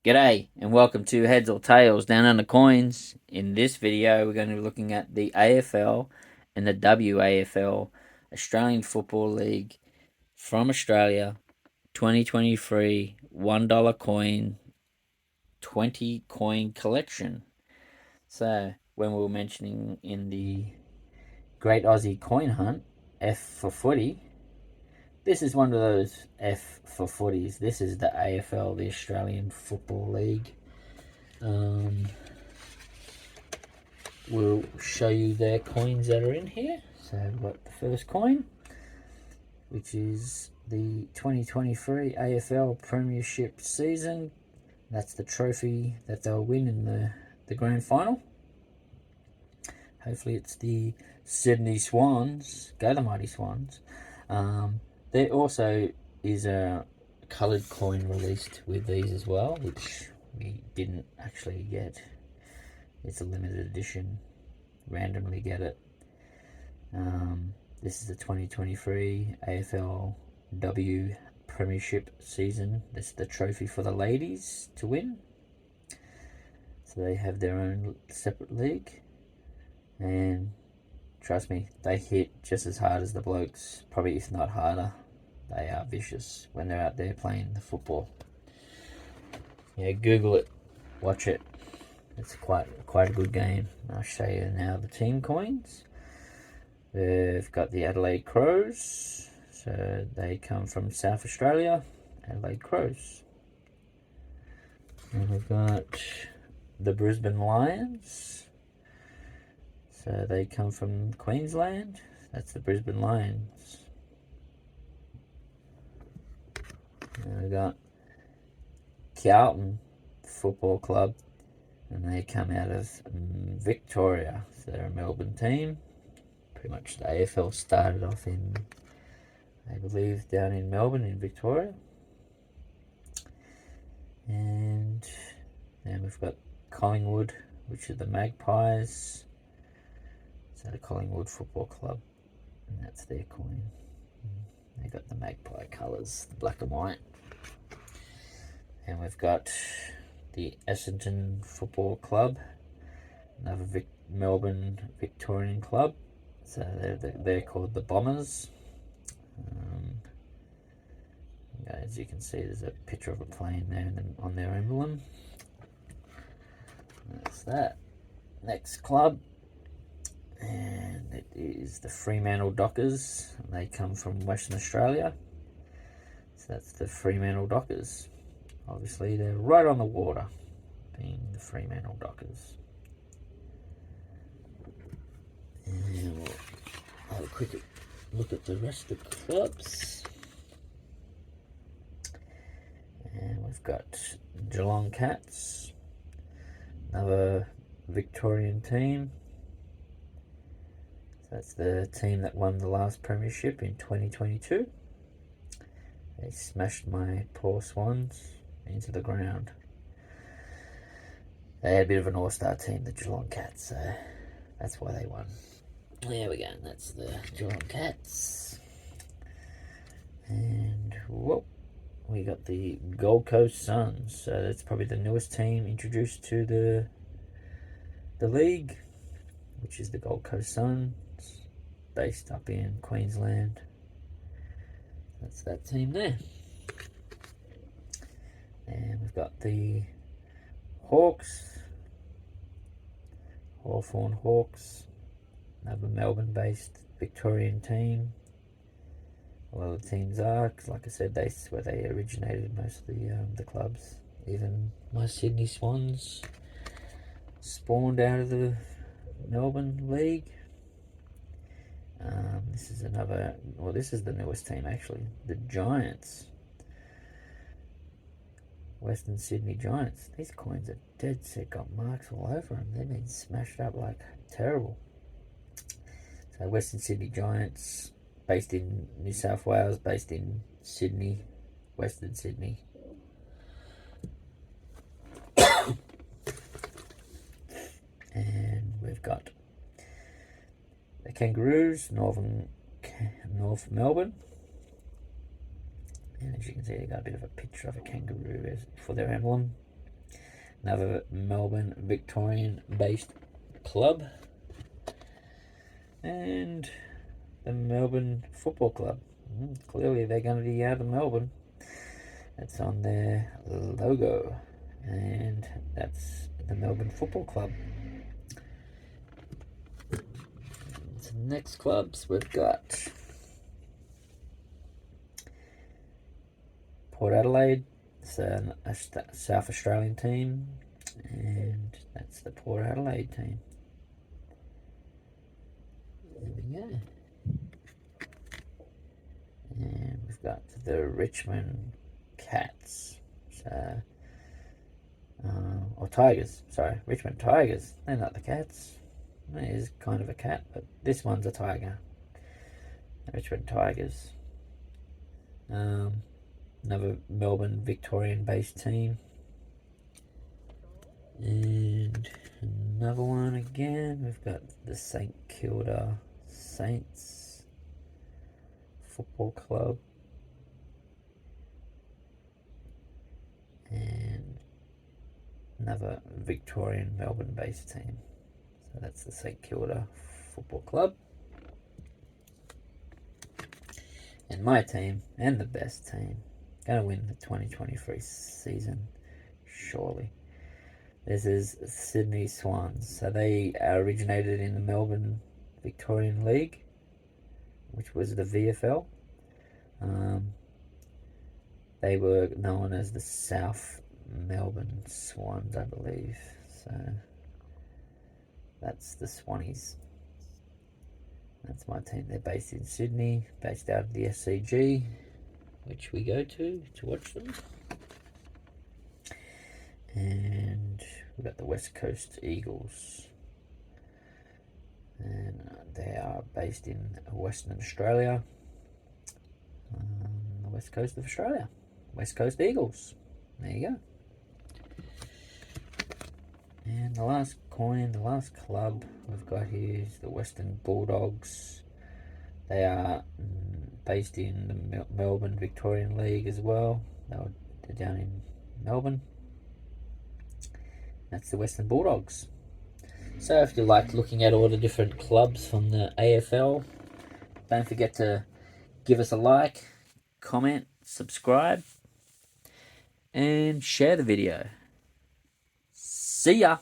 G'day and welcome to Heads or Tails Down Under Coins. In this video we're going to be looking at the AFL and the WAFL Australian Football League from Australia 2023 $1 coin 20 coin collection. So when we were mentioning in the Great Aussie Coin Hunt, F for footy, this is one of those F for footies. This is the AFL, the Australian Football League. We'll show you their coins that are in here. So we've got the first coin, which is the 2023 AFL Premiership season. That's the trophy that they'll win in the grand final. Hopefully it's the Sydney Swans. Go the Mighty Swans. There also is a coloured coin released with these as well, which we didn't actually get. It's a limited edition. Randomly get it. This is the 2023 AFLW Premiership season. This is the trophy for the ladies to win. So they have their own separate league. And trust me, they hit just as hard as the blokes, probably if not harder. They are vicious when they're out there playing the football. Yeah, Google it, watch it. It's quite a good game. I'll show you now the team coins. They've got the Adelaide Crows, so they come from South Australia. Adelaide Crows. And we've got the Brisbane Lions. So they come from Queensland. That's the Brisbane Lions. And we've got Carlton Football Club, and they come out of Victoria. So they're a Melbourne team. Pretty much the AFL started off in, I believe, down in Melbourne in Victoria. And then we've got Collingwood, which are the Magpies. So the Collingwood Football Club, and that's their coin. They got the magpie colours, the black and white. And we've got the Essendon Football Club, another Melbourne Victorian club. So they're called the Bombers. As you can see, there's a picture of a plane there on their emblem. That's that. Next club. And it is the Fremantle Dockers. They come from Western Australia. So that's the Fremantle Dockers. Obviously, they're right on the water, being the Fremantle Dockers. And we'll have a quick look at the rest of the clubs. And we've got Geelong Cats, another Victorian team. That's the team that won the last premiership in 2022. They smashed my poor Swans into the ground. They had a bit of an all-star team, the Geelong Cats, so that's why they won. There we go, that's the Geelong Cats. And whoop, we got the Gold Coast Suns. So that's probably the newest team introduced to the league, which is the Gold Coast Suns, based up in Queensland. That's that team there. And we've got the Hawks, Hawthorn Hawks, another Melbourne-based Victorian team. A lot of the teams are, because like I said, that's where they originated most of the clubs. Even my Sydney Swans spawned out of the Melbourne League. This is another, well, this is the newest team actually, the Giants. Western Sydney Giants. These coins are dead set, got marks all over them. They've been smashed up like terrible. So Western Sydney Giants, based in New South Wales, based in Sydney, Western Sydney. And we've got the Kangaroos, North Melbourne. And as you can see, they got a bit of a picture of a kangaroo for their emblem. another Melbourne Victorian-based club, and the Melbourne Football Club. Clearly they're going to be out of Melbourne. That's on their logo, and that's the Melbourne Football Club. So next clubs we've got Port Adelaide. It's a South Australian team, and that's the Port Adelaide team. There we go. And we've got the Richmond Cats. So, or Tigers. Sorry, Richmond Tigers. They're not the Cats. It is kind of a cat, but this one's a tiger. The Richmond Tigers. Another Melbourne Victorian-based team. And another one again. We've got the St Kilda Saints Football Club. And another Victorian Melbourne-based team. So that's the St Kilda Football Club. And my team, and the best team, going to win the 2023 season, surely. This is Sydney Swans. So they originated in the Melbourne Victorian League, which was the VFL. They were known as the South Melbourne Swans, I believe. So that's the Swannies. That's my team. They're based in Sydney, based out of the SCG, which we go to watch them. And we've got the West Coast Eagles. And they are based in Western Australia, the west coast of Australia. West Coast Eagles. There you go. And the last coin, the last club we've got here is the Western Bulldogs. They are based in the Melbourne Victorian League as well. They're down in Melbourne. That's the Western Bulldogs. So if you like looking at all the different clubs from the AFL, don't forget to give us a like, comment, subscribe, and share the video. See ya!